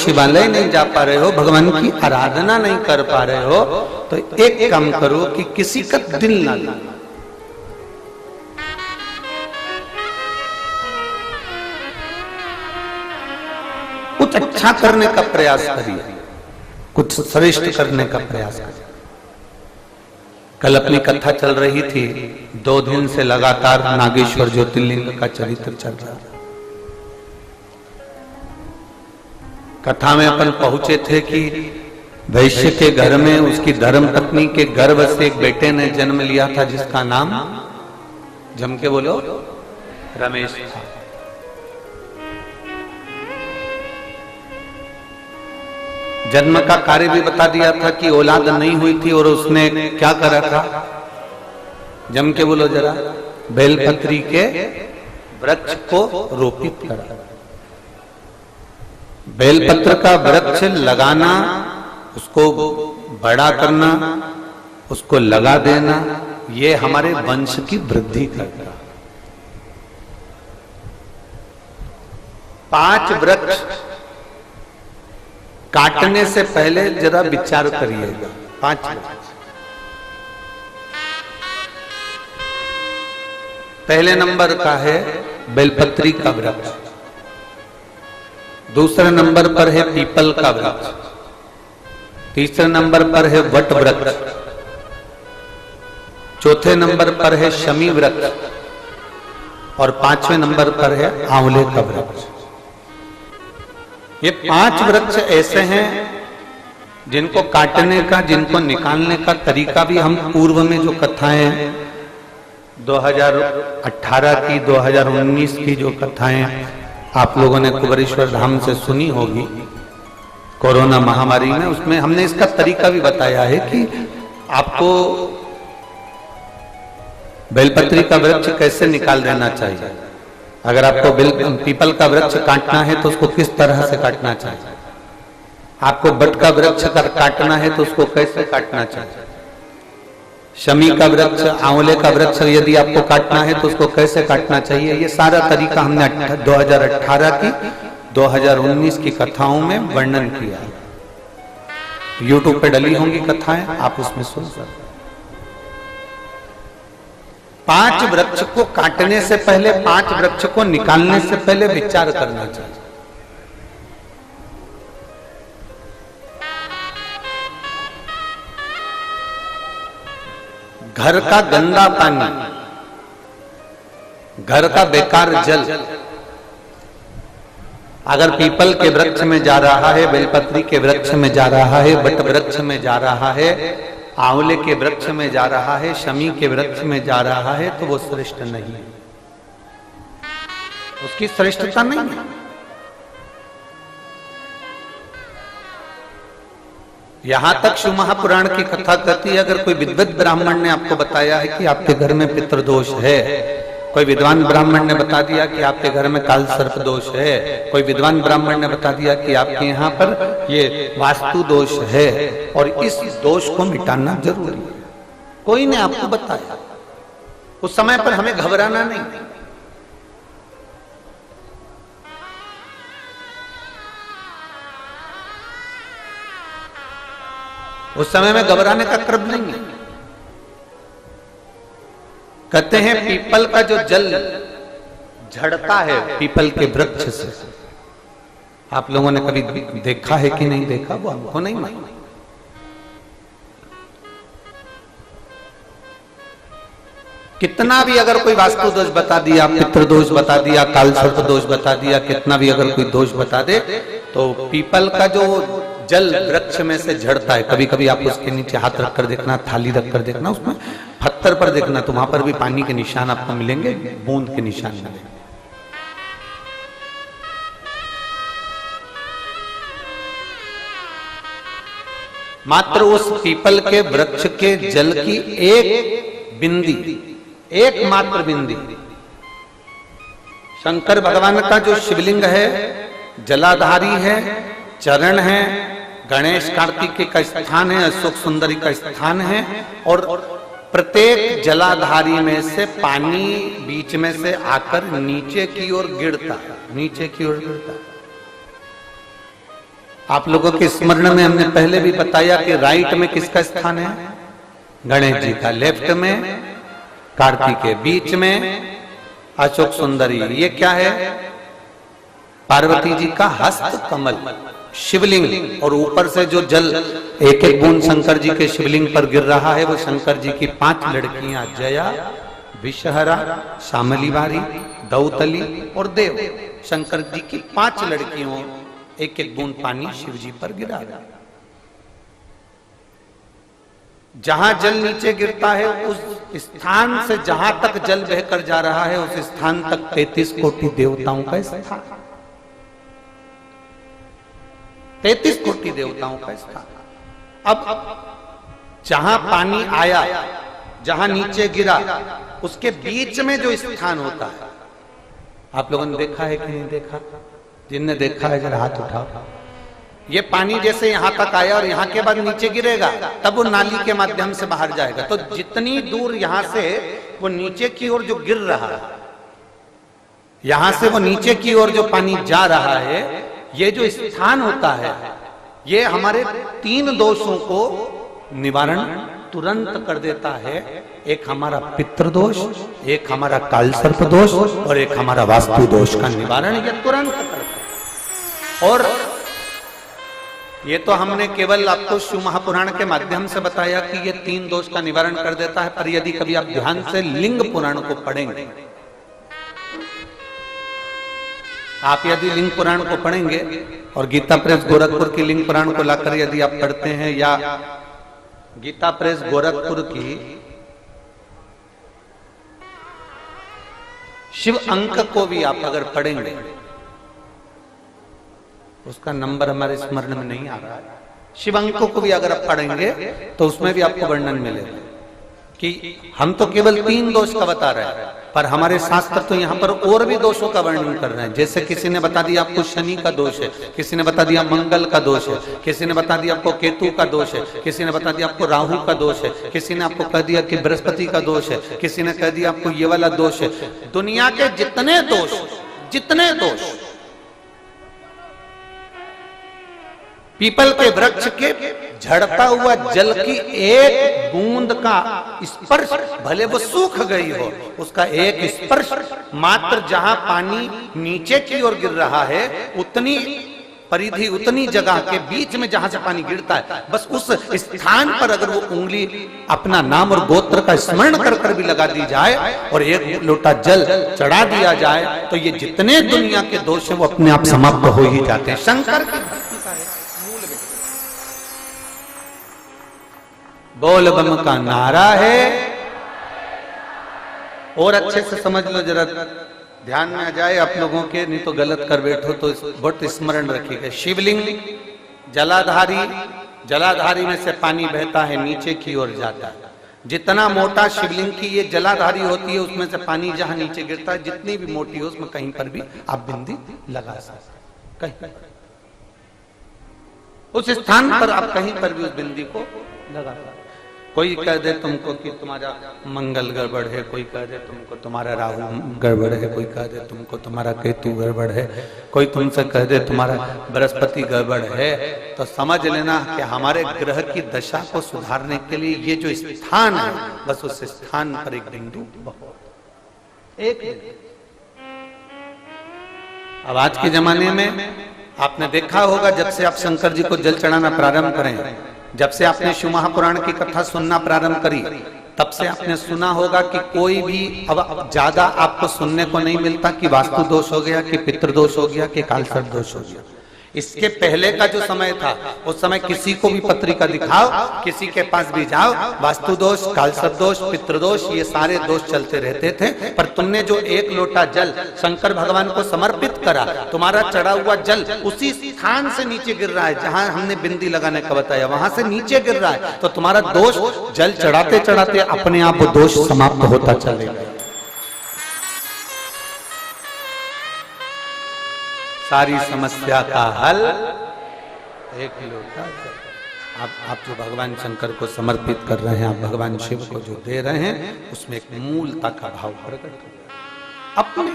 शिवालय नहीं जा पा रहे हो, भगवान की आराधना नहीं कर पा रहे हो, तो एक काम करो कि किसी का दिल ना लो। कुछ अच्छा करने का प्रयास करिए, कुछ श्रेष्ठ करने का प्रयास करिए। कल अपनी कथा चल रही थी, 2 दिन से लगातार नागेश्वर ज्योतिर्लिंग का चरित्र चल रहा था। कथा में अपन पहुंचे थे कि वैश्य के घर में उसकी धर्म पत्नी के गर्भ से एक बेटे ने जन्म लिया था, जिसका नाम जम के बोलो रमेश था। जन्म का कार्य भी बता दिया था कि औलाद नहीं हुई थी और उसने क्या करा था, जम के बोलो जरा, बेलपत्री के वृक्ष को रोपित करा। बेलपत्र का वृक्ष लगाना, उसको बड़ा करना, उसको लगा देना, ये हमारे वंश की वृद्धि करता। 5 वृक्ष काटने से पहले जरा विचार करिएगा। 5 पहले नंबर का है बेलपत्री का वृक्ष, दूसरे नंबर पर है पीपल का वृक्ष, तीसरे नंबर पर है वट वृक्ष, चौथे नंबर पर है शमी वृक्ष और 5वें नंबर पर है आंवले का वृक्ष। ये 5 वृक्ष ऐसे हैं जिनको काटने का, जिनको निकालने का तरीका भी हम पूर्व में जो कथाएं 2018 की, 2019 की जो कथाएं आप लोगों ने कुबेरेश्वर धाम से सुनी होगी कोरोना महामारी में, उसमें हमने इसका तरीका भी बताया है कि आपको बेलपत्री का वृक्ष कैसे निकाल देना चाहिए। अगर आपको पीपल का वृक्ष काटना है तो उसको किस तरह से काटना चाहिए, आपको बट का वृक्ष काटना है तो उसको कैसे काटना चाहिए, शमी का वृक्ष, आंवले का वृक्ष यदि आपको काटना है तो उसको कैसे काटना चाहिए, ये सारा तरीका हमने 2018 की, 2019 की कथाओं में वर्णन किया है। YouTube पे डली होंगी कथाएं, आप उसमें सुन सकते। 5 वृक्ष को काटने से पहले, 5 वृक्ष को निकालने से पहले विचार करना चाहिए। घर का गंदा पानी, घर का बेकार जल अगर पीपल के वृक्ष में जा रहा है, बेलपत्री के वृक्ष में जा रहा है, बट वृक्ष में जा रहा है, आंवले के वृक्ष में जा रहा है, शमी के वृक्ष में जा रहा है, तो वो श्रेष्ठ नहीं है, उसकी श्रेष्ठता नहीं है। यहां तक शिव महापुराण की कथा कहती है, अगर कोई विद्वत ब्राह्मण ने आपको बताया है कि आपके घर में पितृदोष है, कोई विद्वान ब्राह्मण ने बता दिया कि आपके घर में काल सर्प दोष है, कोई विद्वान ब्राह्मण ने बता दिया कि आपके यहाँ पर ये वास्तु दोष है और इस दोष को मिटाना जरूरी है, कोई ने आपको बताया, उस समय पर हमें घबराना नहीं। उस समय में घबराने का क्रम नहीं है। कहते हैं पीपल का जो जल झड़ता है पीपल के वृक्ष से, आप लोगों ने कभी देखा है कि नहीं देखा, वो हमको नहीं मालूम। कितना भी अगर कोई वास्तु दोष बता दिया, पितृदोष बता दिया, काल सर्प दोष बता दिया, कितना भी अगर कोई दोष बता दे, तो पीपल का जो जल वृक्ष में से झड़ता है, कभी कभी आप उसके नीचे हाथ रखकर देखना, थाली रखकर देखना, उसमें पत्थर पर देखना, तो वहां पर भी पानी के निशान आपको मिलेंगे, बूंद के निशान मिलेंगे। मात्र उस पीपल के वृक्ष के जल की एक बिंदी, एकमात्र बिंदी, शंकर भगवान का जो शिवलिंग है जलाधारी है, चरण है, गणेश कार्तिकेय का स्थान है, अशोक सुंदरी का स्थान है, और प्रत्येक जलाधारी में से पानी बीच में से आकर नीचे की ओर गिरता है, नीचे की ओर गिरता है। आप लोगों के स्मरण में हमने पहले भी बताया कि राइट में किसका स्थान है? गणेश जी का, लेफ्ट में कार्तिक के, बीच में अशोक सुंदरी। ये क्या है? पार्वती जी का हस्त कमल, शिवलिंग। और ऊपर से जो जल एक एक बूंद शंकर जी के शिवलिंग पर गिर रहा है वो शंकर जी की 5 लड़कियां, जया, विषहरा, शामलीवारी, दौतली और देव। शंकर जी की 5 लड़कियों एक एक बूंद पानी शिव जी पर गिरा। जहां जल नीचे गिरता है उस स्थान से जहां तक जल बहकर जा रहा है उस स्थान तक 33 कोटि देवताओं का स्थान, 33 कोटि देवताओं का स्थान। अब जहां पानी आया, जहां नीचे गिरा, उसके बीच में जो स्थान होता है, आप लोगों ने देखा है कि नहीं देखा? जिनने देखा है जरा हाथ उठाओ। ये पानी जैसे यहां तक आया और यहां के बाद नीचे गिरेगा, तब वो नाली के माध्यम से बाहर जाएगा। तो जितनी दूर यहां से वो नीचे की ओर जो गिर रहा है, यहां से वो नीचे की ओर जो पानी जा रहा है, ये जो स्थान होता है, ये हमारे 3 दोषों को निवारण तुरंत कर देता है। एक हमारा पितृदोष, एक हमारा कालसर्प दोष और एक हमारा वास्तु दोष का निवारण ये तुरंत करता है। और ये तो हमने केवल आपको शिव महापुराण के माध्यम से बताया कि ये 3 दोष का निवारण कर देता है। पर यदि कभी आप ध्यान से लिंग पुराण को पढ़ेंगे, आप यदि लिंग पुराण को पढ़ेंगे और गीता प्रेस गोरखपुर की लिंग पुराण को लाकर यदि आप पढ़ते हैं, या गीता प्रेस गोरखपुर की शिव अंक को भी आप अगर पढ़ेंगे, उसका नंबर हमारे स्मरण में नहीं आ रहा है, शिव अंक को भी अगर आप पढ़ेंगे तो उसमें भी आपको वर्णन मिलेगा कि हम तो केवल 3 दोष का बता रहे हैं, पर हमारे शास्त्र तो यहाँ पर और भी दोषों का वर्णन कर रहे हैं। जैसे किसी ने बता दिया आपको शनि का दोष है, किसी ने बता दिया मंगल का दोष है, किसी ने बता दिया आपको केतु का दोष है, किसी ने बता दिया आपको राहु का दोष है, किसी ने आपको कह दिया कि बृहस्पति का दोष है, किसी ने कह दिया आपको ये वाला दोष है। दुनिया के जितने दोष पीपल के वृक्ष के झड़ता हुआ जल की एक बूंद का स्पर्श, भले वो सूख गई हो, उसका एक स्पर्श मात्र जहां पानी नीचे की ओर गिर रहा है, उतनी परिधि, उतनी जगह के बीच में जहां से पानी गिरता है, बस उस स्थान पर अगर वो उंगली अपना नाम और गोत्र का स्मरण कर कर भी लगा दी जाए और एक लोटा जल चढ़ा दिया जाए, तो ये जितने दुनिया के दोष है वो अपने आप समाप्त हो ही जाते हैं। शंकर की बोल बम का नारा है। और अच्छे से समझ लो, जरा ध्यान में आ जाए आप लोगों के, नहीं तो गलत कर बैठो तो बहुत स्मरण रखिएगा। शिवलिंग जलाधारी, जलाधारी में से पानी बहता है नीचे की ओर जाता है। जितना मोटा शिवलिंग की ये जलाधारी होती है, उसमें से पानी जहां नीचे गिरता है, जितनी भी मोटी हो उसमें कहीं पर भी आप बिंदी लगा सकते, कहीं उस स्थान पर आप कहीं पर भी उस बिंदी को लगा सकते। कोई कह दे तुमको कि तुम्हारा मंगल गड़बड़ है, कोई कह दे तुमको तुम्हारा राहु गड़बड़ है, कोई कह दे तुमको तुम्हारा केतु गड़बड़ है, कोई तुमसे कह दे तुम्हारा बृहस्पति गड़बड़ है, तो समझ लेना कि हमारे ग्रह की दशा को सुधारने के लिए ये जो स्थान है, बस उस स्थान पर एक बिंदु बहुत एक। अब आज के जमाने में आपने देखा होगा, जब से आप शंकर जी को जल चढ़ाना प्रारंभ करें, जब से आपने शिव महापुराण की कथा सुनना प्रारंभ करी, तब से आपने सुना होगा कि कोई भी अब ज्यादा आपको सुनने को नहीं मिलता कि वास्तु दोष हो गया, कि पितृदोष हो गया, कि कालसर्प दोष हो गया। इसके पहले का जो समय था, उस समय किसी को भी पत्रिका दिखाओ, किसी के पास भी जाओ, वास्तु दोष, कालसर्प दोष, पितृदोष, ये सारे दोष चलते रहते थे। पर तुमने जो एक लोटा जल शंकर भगवान को समर्पित करा, तुम्हारा चढ़ा हुआ जल उसी स्थान से नीचे गिर रहा है जहां हमने बिंदी लगाने का बताया, वहां से नीचे गिर रहा है, तो तुम्हारा दोष जल चढ़ाते चढ़ाते अपने आप वो दोष समाप्त होता चलेगा। सारी समस्या का हल एक लोटा जल। आप जो भगवान शंकर को समर्पित कर रहे हैं, आप भगवान शिव को जो दे रहे हैं, उसमें एक मूलता का भाव प्रकट हो अपने